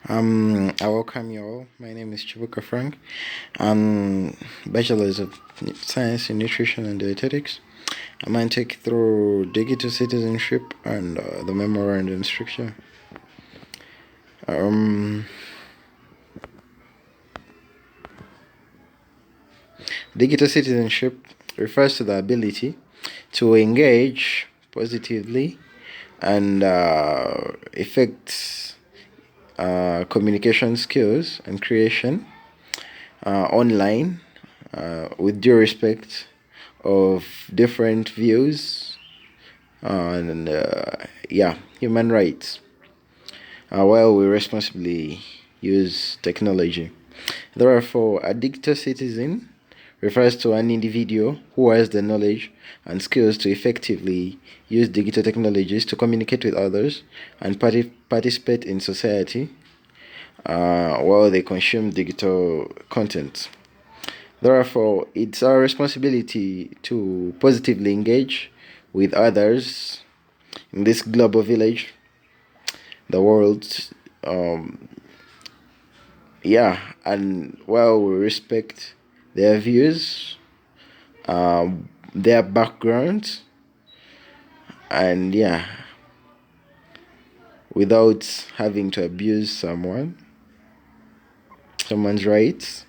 I welcome you all. My name is Chibuka Frank. I'm Bachelor's of Science in Nutrition and Dietetics. I'm going to take you through digital citizenship and the memorandum structure. Um, Digital citizenship refers to the ability to engage positively and affect communication skills and creation online with due respect of different views and human rights while we responsibly use technology. Therefore, a digital citizen refers to an individual who has the knowledge and skills to effectively use digital technologies to communicate with others and participate in society while they consume digital content. Therefore, it's our responsibility to positively engage with others in this global village, the world. Um, and while we respect their views, their background, and without having to abuse someone's rights,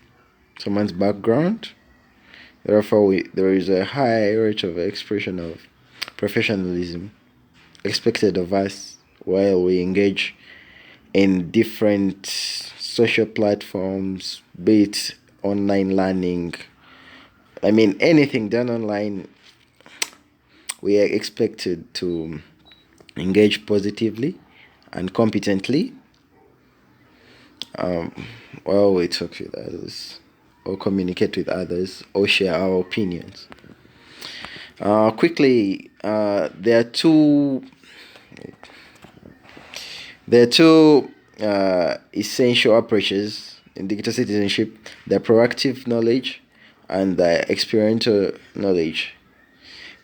someone's background. Therefore, there is a high rate of expression of professionalism expected of us while we engage in different social platforms, be it online learning. I mean, anything done online, we are expected to engage positively and competently while we talk with others or communicate with others or share our opinions. Quickly, there are two essential approaches in digital citizenship: the proactive knowledge and the experiential knowledge.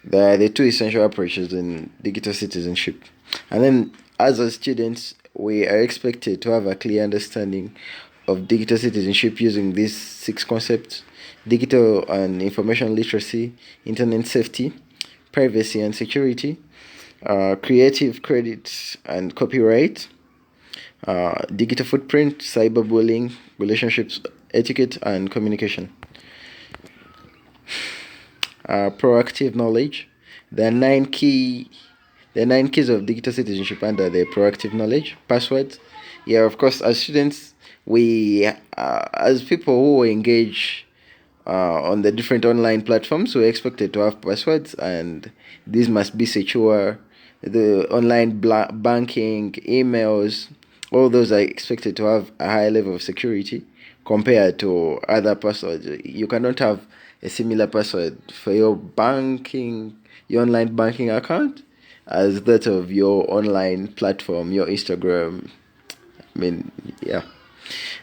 They are the two essential approaches in digital citizenship. And then, as a students, we are expected to have a clear understanding of digital citizenship using these six concepts: digital and information literacy, internet safety, privacy and security, creative credit and copyright, digital footprint, cyberbullying, relationships etiquette, and communication. Proactive knowledge. There are nine keys of digital citizenship under the proactive knowledge. Passwords. Yeah, of course, as students, we as people who engage on the different online platforms, we're expected to have passwords, and these must be secure. The online banking, emails, all those are expected to have a high level of security compared to other passwords. You cannot have a similar password for your online banking account as that of your online platform, your Instagram. I mean, yeah.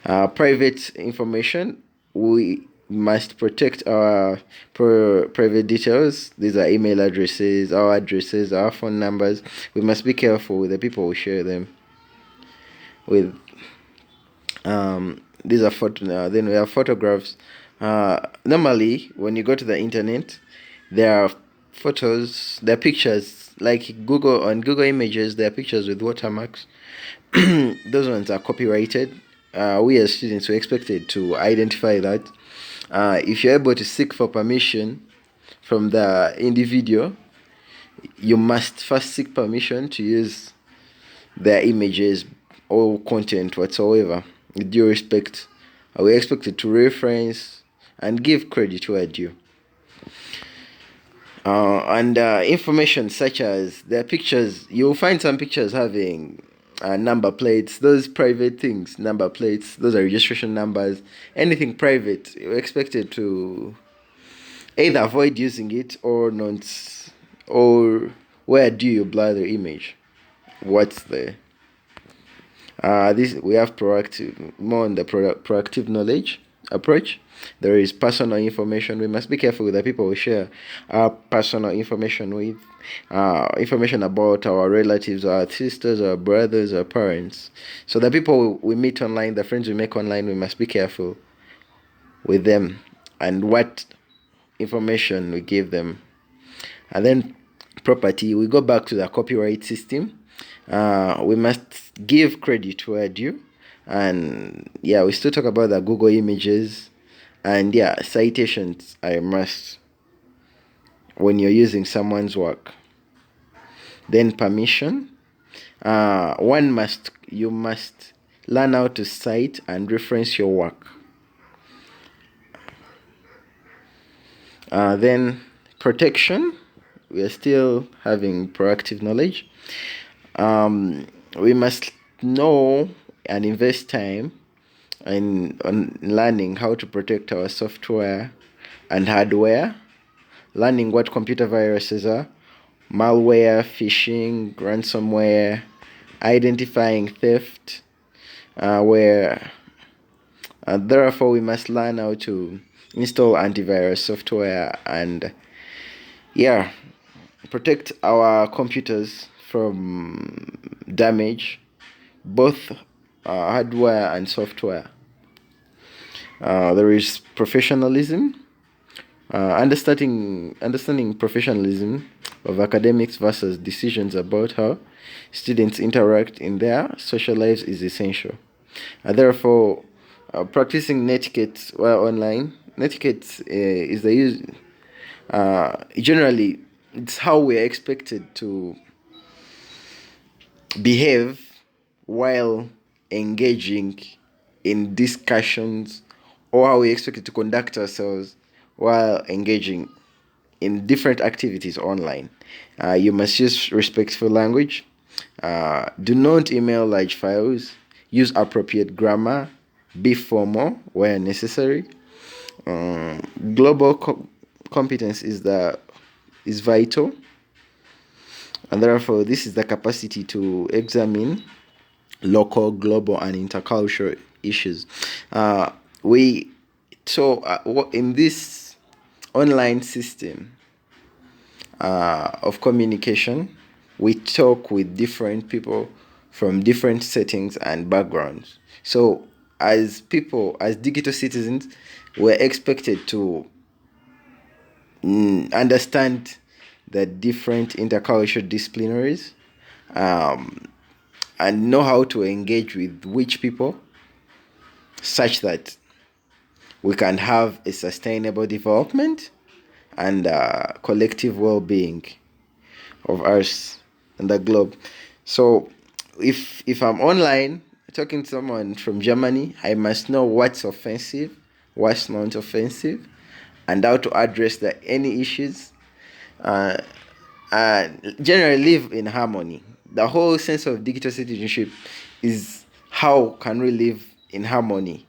Private information. We must protect our private details. These are email addresses, our phone numbers. We must be careful with the people we share them with. These are then we have photographs. Normally, when you go to the internet, there are photos, there are pictures like Google Images. There are pictures with watermarks. Those ones are copyrighted. We as students were expected to identify that. If you're able to seek for permission from the individual, you must first seek permission to use their images or content whatsoever. With due respect, we're expected to reference and give credit where due. And information such as their pictures, you'll find some pictures having number plates, those private things, number plates, those are registration numbers, anything private. You're expected to either avoid using it or not, or where do you blur the image? What's this we have proactive more on the proactive knowledge. approach. There is personal information. We must be careful with the people we share our personal information with. Information about our relatives, our sisters, our brothers, our parents. So the people we meet online, the friends we make online, we must be careful with them and what information we give them. And then property, we go back to the copyright system. We must give credit where due. And yeah, we still talk about the Google images. And yeah, citations are a must when you're using someone's work. Then permission. You must learn how to cite and reference your work. Then protection. We are still having proactive knowledge. We must know and invest time on learning how to protect our software and hardware, learning what computer viruses are, malware, phishing, ransomware, identifying theft, where therefore we must learn how to install antivirus software and yeah, protect our computers from damage, both hardware and software. There is professionalism. Understanding professionalism of academics versus decisions about how students interact in their social lives is essential. Therefore, practicing netiquette while online. Netiquette is the use. Generally, it's how we are expected to behave while engaging in discussions, or how we expect to conduct ourselves while engaging in different activities online. You must use respectful language. Do not email large files. Use appropriate grammar. Be formal where necessary. Global competence is vital, and therefore this is the capacity to examine local, global, and intercultural issues. We so in this online system of communication, we talk with different people from different settings and backgrounds. So as people, as digital citizens, we're expected to understand the different intercultural disciplinaries, and know how to engage with which people, such that we can have a sustainable development and collective well-being of us and the globe. So if I'm online talking to someone from Germany, I must know what's offensive, what's not offensive, and how to address any issues, and generally live in harmony. The whole sense of digital citizenship is how can we live in harmony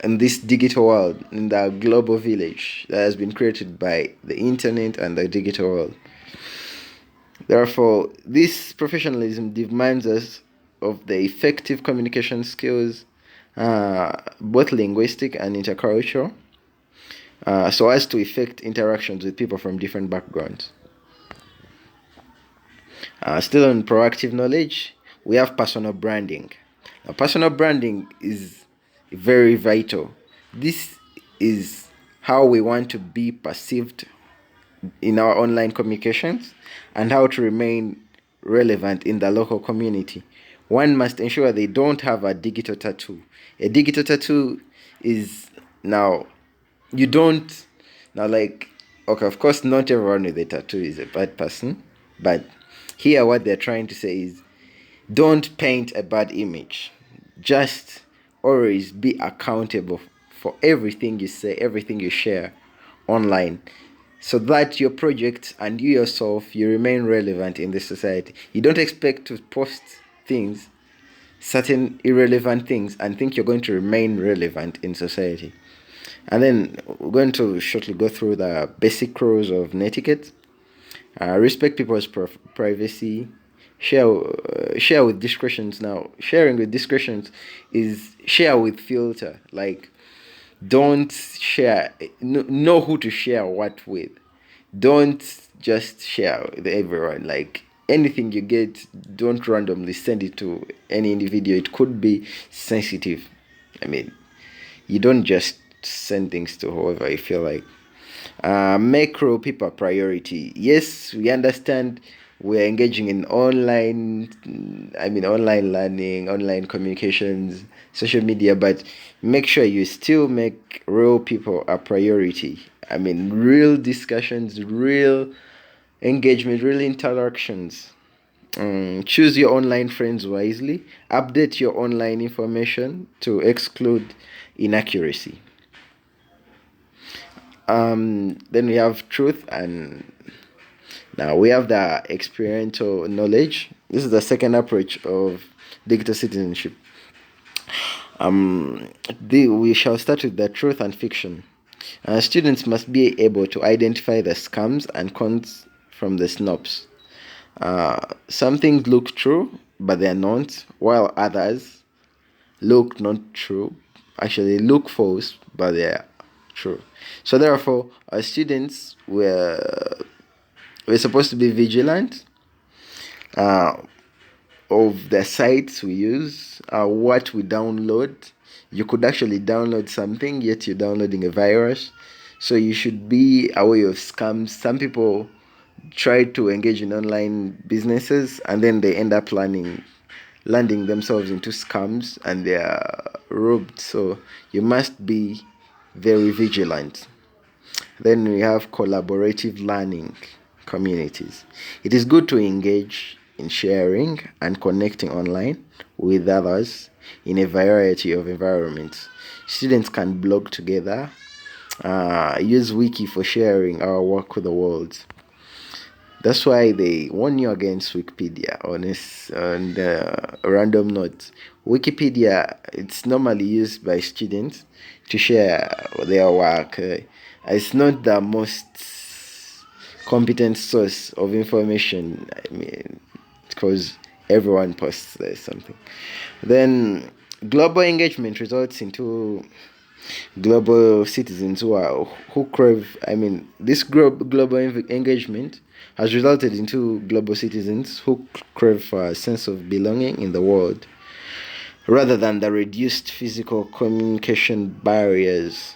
in this digital world, in the global village that has been created by the internet and the digital world. Therefore, this professionalism demands us of the effective communication skills, both linguistic and intercultural, so as to effect interactions with people from different backgrounds. Still on proactive knowledge, we have personal branding. Now, personal branding is very vital. This is how we want to be perceived in our online communications and how to remain relevant in the local community. One must ensure they don't have a digital tattoo. A digital tattoo is now, you don't, now, like, okay, of course, not everyone with a tattoo is a bad person, but here what they're trying to say is don't paint a bad image. Just always be accountable for everything you say, everything you share online, so that your project and you yourself, you remain relevant in this society. You don't expect to post things, certain irrelevant things, and think you're going to remain relevant in society. And then we're going to shortly go through the basic rules of netiquette. Respect people's privacy. Share with discretions. Now, sharing with discretions is share with filter. Like, Don't share. Know who to share what with. Don't just share with everyone. Like anything you get, don't randomly send it to any individual. It could be sensitive. I mean, you don't just send things to whoever you feel like. Make role people a priority. Yes, we understand we're engaging in online learning, online communications, social media, but make sure you still make real people a priority. I mean, real discussions, real engagement, real interactions. Choose your online friends wisely. Update your online information to exclude inaccuracy. Then we have truth, and now we have the experiential knowledge. This is the second approach of digital citizenship. We shall start with the truth and fiction. Students must be able to identify the scams and cons from the snobs. Some things look true, but they're not, while others look not true, actually look false, but they're true. So therefore, our students were supposed to be vigilant uh, of the sites we use, what we download. You could actually download something, yet you're downloading a virus. So you should be aware of scams. Some people try to engage in online businesses and then they end up landing themselves into scams and they are robbed. So you must be very vigilant. Then we have collaborative learning communities. It is good to engage in sharing and connecting online with others in a variety of environments. Students can blog together, use wiki for sharing our work with the world. That's why they warn you against Wikipedia on the random note. Wikipedia, it's normally used by students to share their work. It's not the most competent source of information. I mean, because everyone posts there something. Then global engagement results into global citizens who crave. I mean, this global engagement has resulted into global citizens who crave for a sense of belonging in the world rather than the reduced physical communication barriers.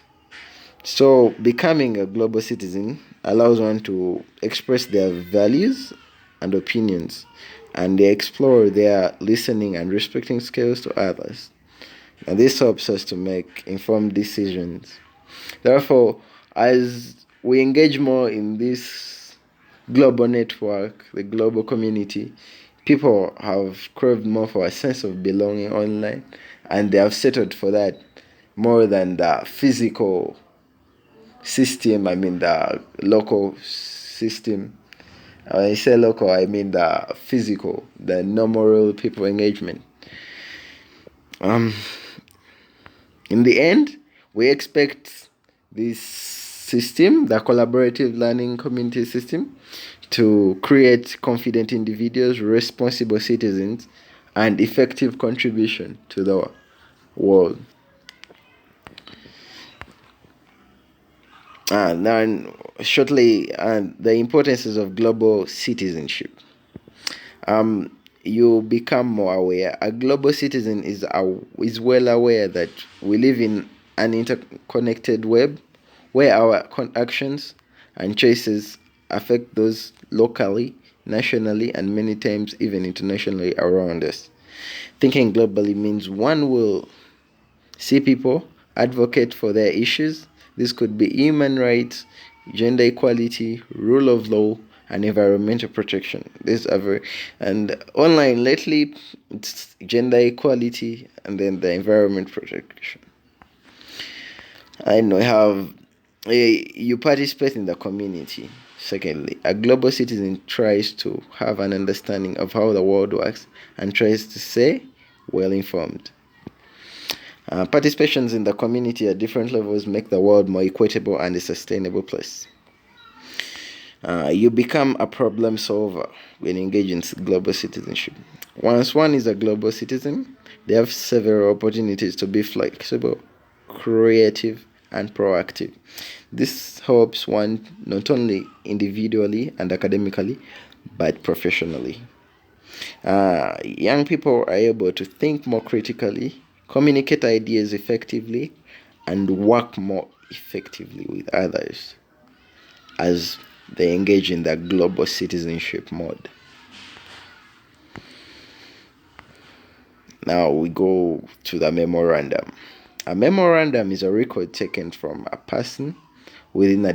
So becoming a global citizen allows one to express their values and opinions, and they explore their listening and respecting skills to others. And this helps us to make informed decisions. Therefore, as we engage more in this global network, the global community, people have craved more for a sense of belonging online, and they have settled for that more than the physical system. I mean, the local system. When I say local, I mean the physical, the normal people engagement. Um, In the end, we expect this system, the collaborative learning community system, to create confident individuals, responsible citizens, and effective contribution to the world. Now, shortly, the importances of global citizenship. You become more aware. A global citizen is well aware that we live in an interconnected web where our actions and choices affect those locally, nationally, and many times even internationally around us. Thinking globally means one will see people, advocate for their issues. This could be human rights, gender equality, rule of law, and environmental protection. These are very, and online lately it's gender equality and then the environment protection. I know have you participate in the community. Secondly, a global citizen tries to have an understanding of how the world works and tries to stay well informed. Participations in the community at different levels make the world more equitable and a sustainable place. You become a problem solver when engaging in global citizenship. Once one is a global citizen, they have several opportunities to be flexible, creative, and proactive. This helps one not only individually and academically, but professionally. Young people are able to think more critically, communicate ideas effectively, and work more effectively with others as they engage in the global citizenship mode. Now we go to the memorandum. A memorandum is a record taken from a person within a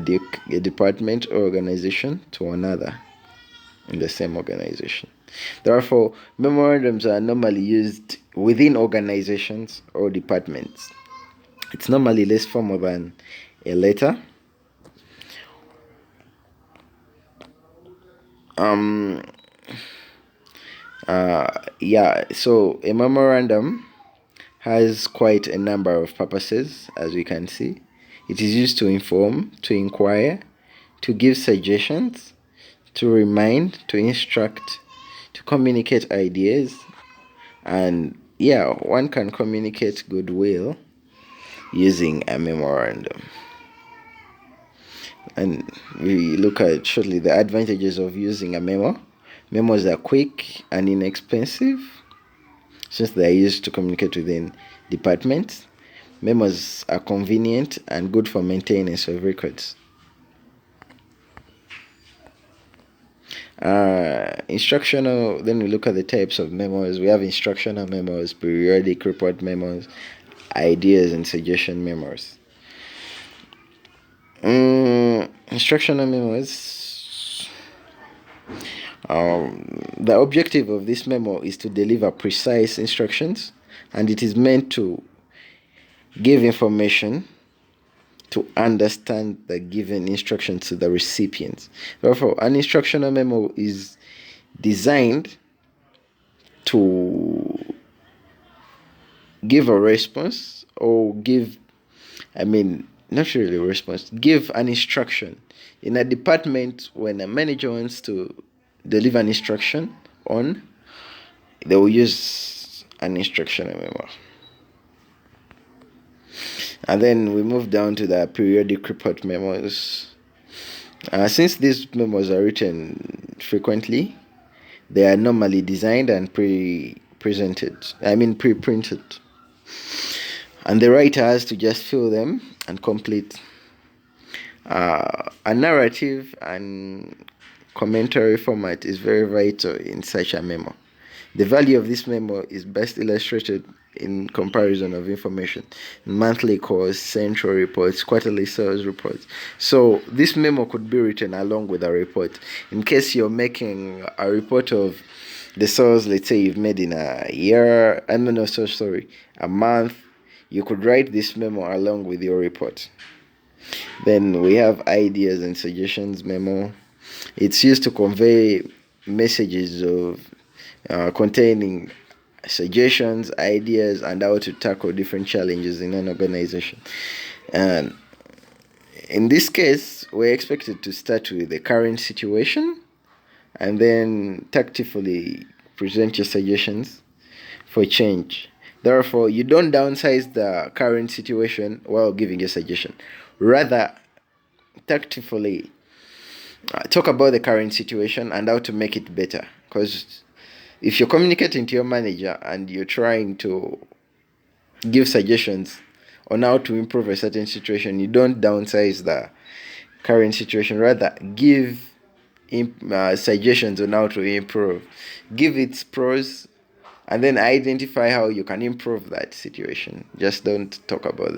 department or organization to another in the same organization. Therefore, memorandums are normally used within organizations or departments. It's normally less formal than a letter. So a memorandum has quite a number of purposes, as we can see. It is used to inform, to inquire, to give suggestions, to remind, to instruct, to communicate ideas, and one can communicate goodwill using a memorandum. And we look at shortly the advantages of using a memo. Memos are quick and inexpensive since they are used to communicate within departments. Memos are convenient and good for maintenance of records. Instructional, then we look at the types of memos. We have instructional memos, periodic report memos, ideas and suggestion memos. Instructional memos. The objective of this memo is to deliver precise instructions, and it is meant to give information to understand the given instructions to the recipients. Therefore, an instructional memo is designed to give a response or give an instruction. In a department, when a manager wants to deliver an instruction they will use an instructional memo. And then we move down to the periodic report memos. Since these memos are written frequently, they are normally designed and pre-printed. And the writer has to just fill them and complete. A narrative and commentary format is very vital in such a memo. The value of this memo is best illustrated in comparison of information, monthly calls, central reports, quarterly sales reports. So this memo could be written along with a report. In case you're making a report of the sales, let's say you've made in a month, you could write this memo along with your report. Then we have ideas and suggestions memo. It's used to convey messages of containing suggestions, ideas, and how to tackle different challenges in an organization. And in this case, we're expected to start with the current situation and then tactfully present your suggestions for change. Therefore, you don't downsize the current situation while giving your suggestion. Rather, tactfully talk about the current situation and how to make it better. Because if you're communicating to your manager and you're trying to give suggestions on how to improve a certain situation, you don't downsize the current situation. Rather, give suggestions on how to improve. Give its pros and then identify how you can improve that situation. Just don't talk about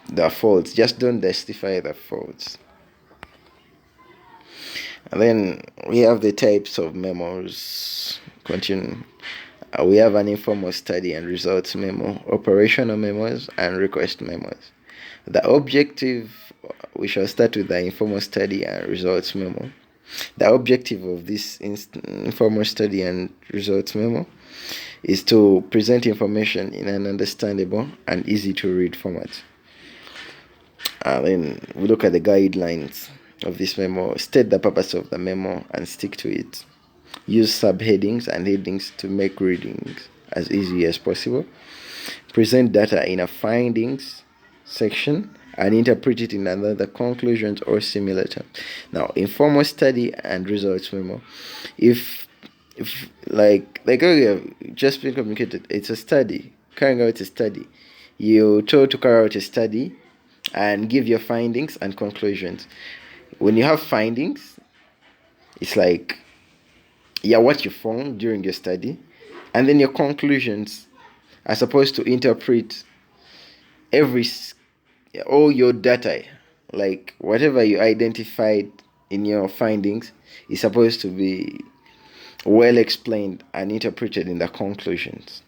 the faults. Just don't justify the faults. And then we have the types of memos. Continue. We have an informal study and results memo, operational memos, and request memos. The objective, we shall start with the informal study and results memo. The objective of this informal study and results memo is to present information in an understandable and easy to read format. Then we look at the guidelines of this memo. State the purpose of the memo and stick to it. Use subheadings and headings to make readings as easy as possible. Present data in a findings section and interpret it in another conclusions or similar terms. Now, informal study and results memo. If like earlier just been communicated, it's a study, carrying out a study. You're told to carry out a study and give your findings and conclusions. When you have findings, it's like, yeah, what you found during your study, and then your conclusions are supposed to interpret every all your data, like whatever you identified in your findings is supposed to be well explained and interpreted in the conclusions,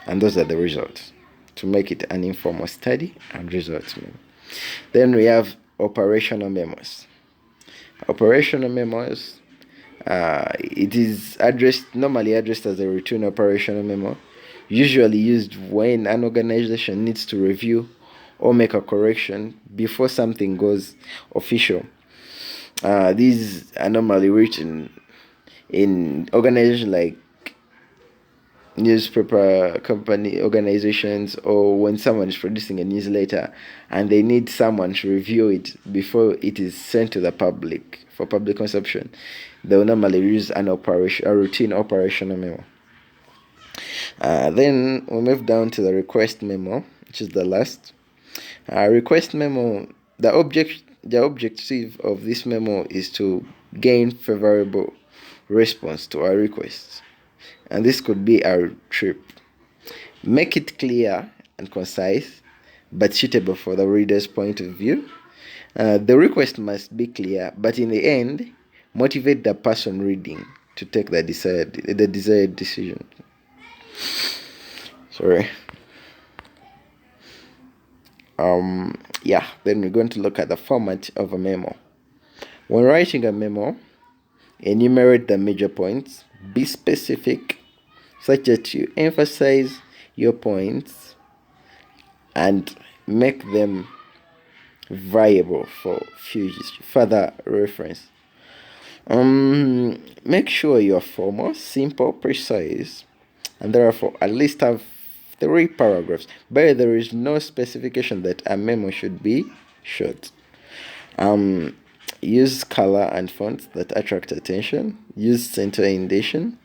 and those are the results, to make it an informal study and results memo. Then we have operational memos. Operational memos, it is normally addressed as a routine operational memo, usually used when an organization needs to review or make a correction before something goes official. These are normally written in organizations like newspaper company organizations, or when someone is producing a newsletter and they need someone to review it before it is sent to the public for public consumption, they will normally use a routine operational memo. Then we move down to the request memo, which is the last. Request memo, the objective of this memo is to gain favorable response to our requests, and this could be our trip. Make it clear and concise, but suitable for the reader's point of view. The request must be clear, but in the end, motivate the person reading to take the desired decision. Sorry. Then we're going to look at the format of a memo. When writing a memo, enumerate the major points, be specific, such that you emphasize your points and make them viable for further reference. Make sure you're formal, simple, precise, and therefore at least have 3 paragraphs, but there is no specification that a memo should be short. Use color and fonts that attract attention. Use center indation,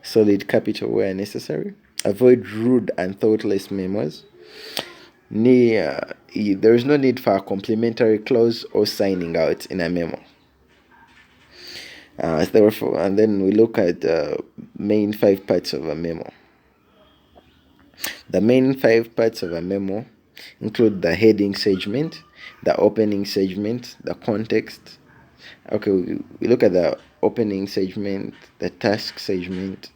solid capital where necessary. Avoid rude and thoughtless memos. There is no need for a complimentary clause or signing out in a memo. Therefore, and then we look at the main 5 parts of a memo. The main 5 parts of a memo include the heading segment, the opening segment, the context. Okay, we look at the opening segment, the task segment,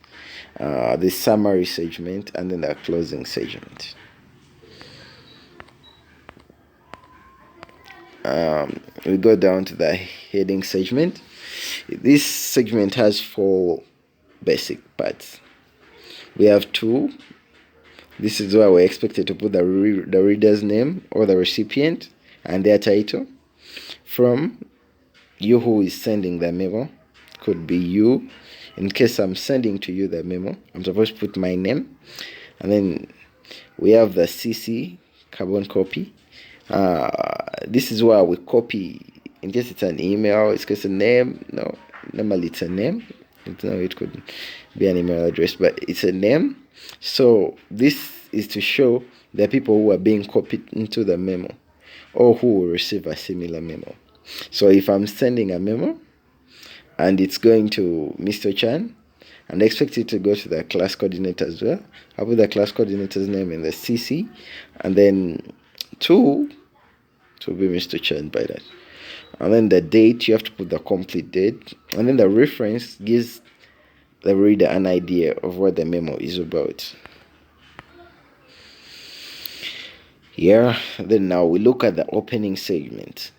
the summary segment, and then the closing segment. We go down to the heading segment. This segment has 4 basic parts. We have 2. This is where we're expected to put the reader's name or the recipient and their title. From you who is sending the memo, could be you. In case I'm sending to you the memo, I'm supposed to put my name. And then we have the CC, carbon copy. This is where we copy, in case it's an email, it's just a name. No, normally it's a name. It could be an email address, but it's a name. So this is to show the people who are being copied into the memo or who will receive a similar memo. So if I'm sending a memo and it's going to Mr. Chan and I expect it to go to the class coordinator as well, I'll put the class coordinator's name in the CC, and then to be Mr. Chan by that. And then the date, you have to put the complete date, and then the reference gives the reader an idea of what the memo is about. Then now we look at the opening segment.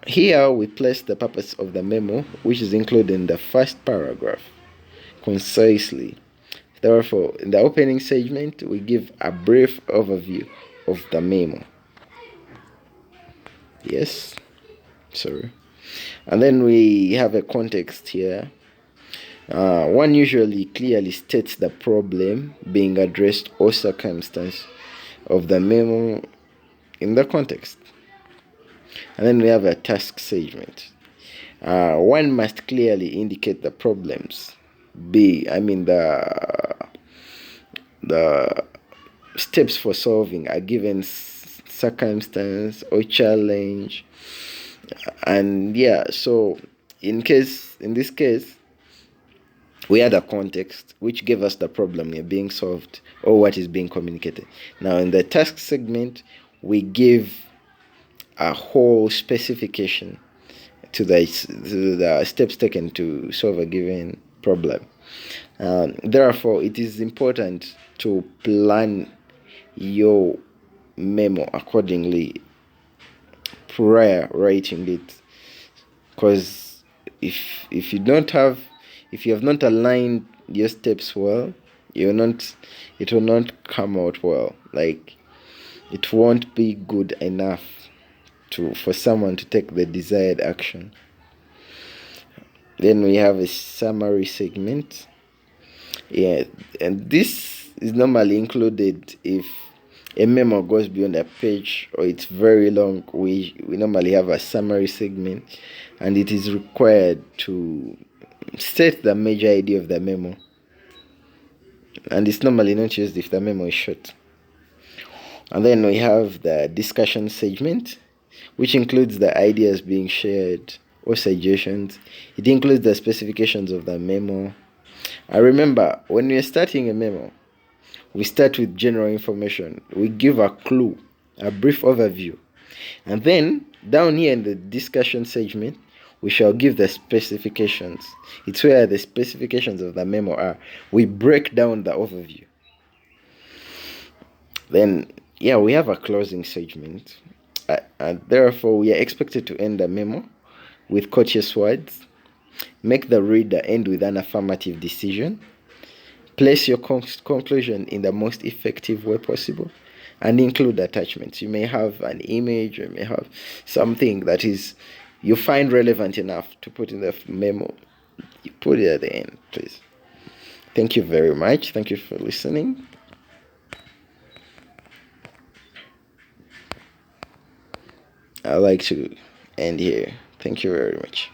Here we place the purpose of the memo, which is included in the first paragraph, concisely. Therefore, in the opening segment, we give a brief overview of the memo. And then we have a context here. One usually clearly states the problem being addressed or circumstance of the memo in the context. And then we have a task segment. One must clearly indicate the problems. The steps for solving a given circumstance or challenge. And yeah, so in this case, we had a context which gave us the problem here being solved or what is being communicated. Now in the task segment, we give a whole specification to the steps taken to solve a given problem. Therefore, it is important to plan your memo accordingly prior writing it, because if you don't have if you have not aligned your steps well, it will not come out well. Like, it won't be good enough for someone to take the desired action. Then we have a summary segment. Yeah, and this is normally included if a memo goes beyond a page or it's very long. We normally have a summary segment, and it is required to state the major idea of the memo, and it's normally not used if the memo is short. And then we have the discussion segment, which includes the ideas being shared or suggestions. It includes the specifications of the memo. I remember when we are starting a memo, we start with general information. We give a clue, a brief overview. And then down here in the discussion segment, we shall give the specifications. It's where the specifications of the memo are. We break down the overview. Then, yeah, we have a closing segment. And therefore, we are expected to end the memo with courteous words. Make the reader end with an affirmative decision. Place your conclusion in the most effective way possible, and include attachments. You may have an image, you may have something that is you find relevant enough to put in the memo. You put it at the end, please. Thank you very much. Thank you for listening. I'd like to end here. Thank you very much.